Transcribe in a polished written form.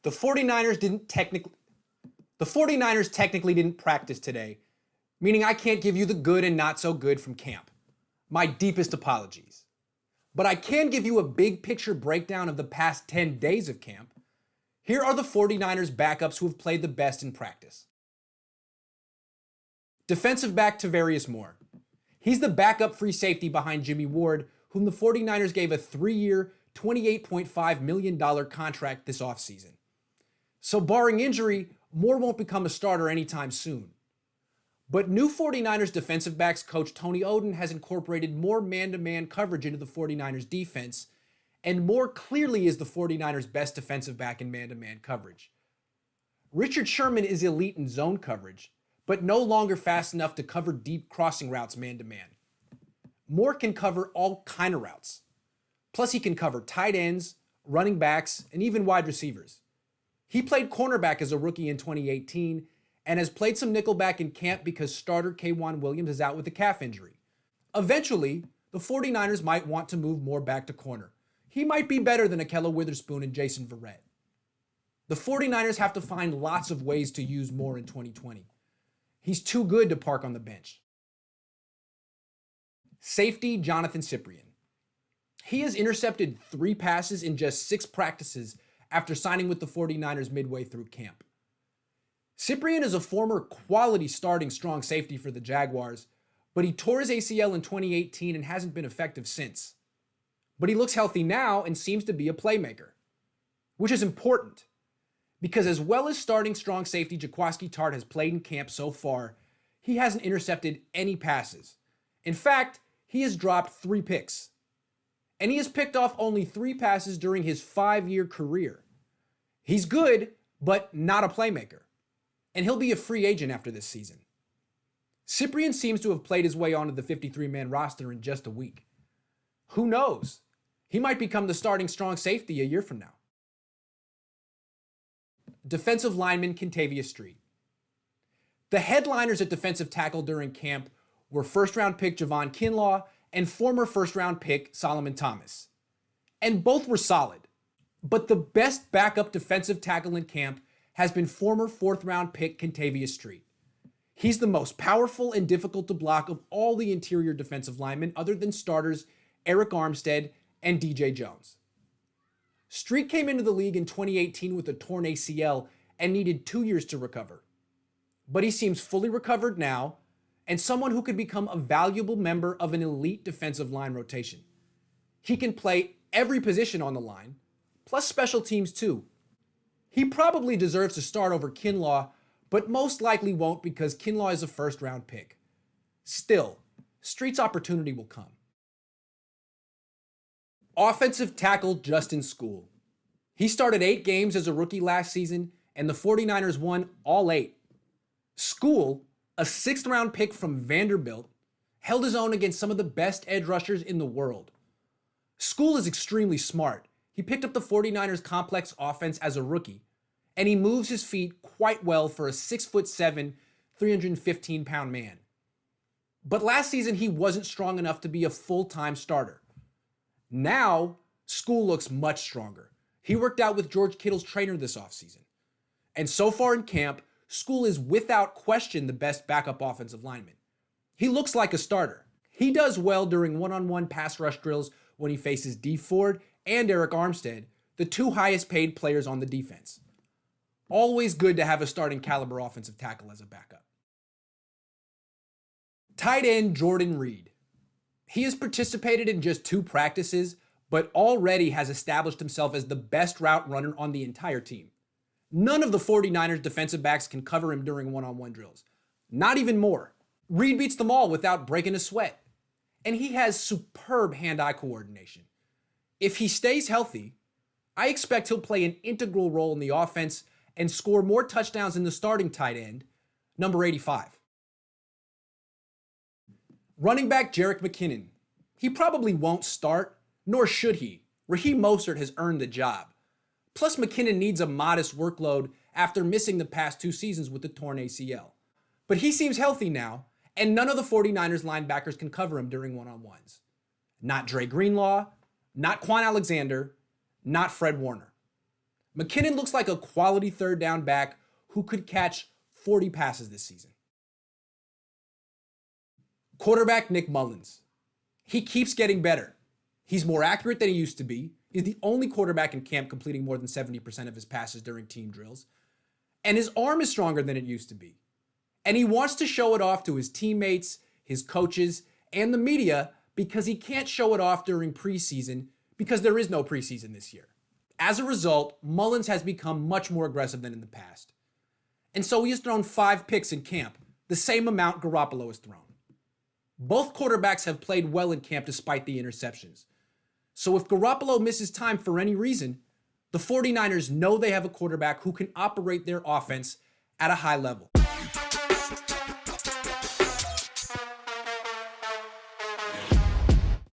The 49ers technically didn't practice today, meaning I can't give you the good and not so good from camp. My deepest apologies. But I can give you a big picture breakdown of the past 10 days of camp. Here are the 49ers backups who have played the best in practice. Defensive back Tarvarius Moore. He's the backup free safety behind Jimmy Ward, whom the 49ers gave a 3-year, $28.5 million contract this offseason. So barring injury, Moore won't become a starter anytime soon. But new 49ers defensive backs coach Tony Oden has incorporated more man-to-man coverage into the 49ers defense, and Moore clearly is the 49ers' best defensive back in man-to-man coverage. Richard Sherman is elite in zone coverage, but no longer fast enough to cover deep crossing routes man-to-man. Moore can cover all kind of routes. Plus he can cover tight ends, running backs, and even wide receivers. He played cornerback as a rookie in 2018 and has played some nickelback in camp because starter K'Wan Williams is out with a calf injury. Eventually, the 49ers might want to move Moore back to corner. He might be better than Ahkello Witherspoon and Jason Verrett. The 49ers have to find lots of ways to use Moore in 2020. He's too good to park on the bench. Safety Johnathan Cyprien. He has intercepted 3 passes in just 6 practices after signing with the 49ers midway through camp. Cyprien is a former quality starting strong safety for the Jaguars, but he tore his ACL in 2018 and hasn't been effective since. But he looks healthy now and seems to be a playmaker, which is important because as well as starting strong safety Jaquiski Tartt has played in camp so far, he hasn't intercepted any passes. In fact, he has dropped 3 picks. And he has picked off only 3 passes during his 5-year career. He's good, but not a playmaker. And he'll be a free agent after this season. Cyprien seems to have played his way onto the 53-man roster in just a week. Who knows? He might become the starting strong safety a year from now. Defensive lineman Kentavius Street. The headliners at defensive tackle during camp were first-round pick Javon Kinlaw and former first-round pick Solomon Thomas. And both were solid. But the best backup defensive tackle in camp has been former 4th-round pick Kentavius Street. He's the most powerful and difficult to block of all the interior defensive linemen other than starters Arik Armstead and DJ Jones. Street came into the league in 2018 with a torn ACL and needed 2 years to recover. But he seems fully recovered now and someone who could become a valuable member of an elite defensive line rotation. He can play every position on the line, plus special teams too. He probably deserves to start over Kinlaw, but most likely won't because Kinlaw is a first-round pick. Still, Street's opportunity will come. Offensive tackle Justin Skule. He started 8 games as a rookie last season, and the 49ers won all 8. Skule, a 6th-round pick from Vanderbilt, held his own against some of the best edge rushers in the world. Skule is extremely smart. He picked up the 49ers' complex offense as a rookie, and he moves his feet quite well for a 6'7", 315-pound man. But last season, he wasn't strong enough to be a full-time starter. Now, Skule looks much stronger. He worked out with George Kittle's trainer this offseason. And so far in camp, Skule is without question the best backup offensive lineman. He looks like a starter. He does well during one-on-one pass rush drills when he faces Dee Ford and Arik Armstead, the 2 highest paid players on the defense. Always good to have a starting caliber offensive tackle as a backup. Tight end Jordan Reed. He has participated in just 2 practices, but already has established himself as the best route runner on the entire team. None of the 49ers defensive backs can cover him during one-on-one drills. Not even Moore. Reed beats them all without breaking a sweat. And he has superb hand-eye coordination. If he stays healthy, I expect he'll play an integral role in the offense and score more touchdowns than the starting tight end, number 85. Running back Jerick McKinnon. He probably won't start, nor should he. Raheem Mostert has earned the job. Plus, McKinnon needs a modest workload after missing the past 2 seasons with the torn ACL. But he seems healthy now, and none of the 49ers linebackers can cover him during one-on-ones. Not Dre Greenlaw, not Quan Alexander, not Fred Warner. McKinnon looks like a quality third down back who could catch 40 passes this season. Quarterback Nick Mullens. He keeps getting better. He's more accurate than he used to be. He's the only quarterback in camp completing more than 70% of his passes during team drills. And his arm is stronger than it used to be. And he wants to show it off to his teammates, his coaches, and the media because he can't show it off during preseason because there is no preseason this year. As a result, Mullens has become much more aggressive than in the past. And so he has thrown 5 picks in camp, the same amount Garoppolo has thrown. Both quarterbacks have played well in camp despite the interceptions. So if Garoppolo misses time for any reason, the 49ers know they have a quarterback who can operate their offense at a high level.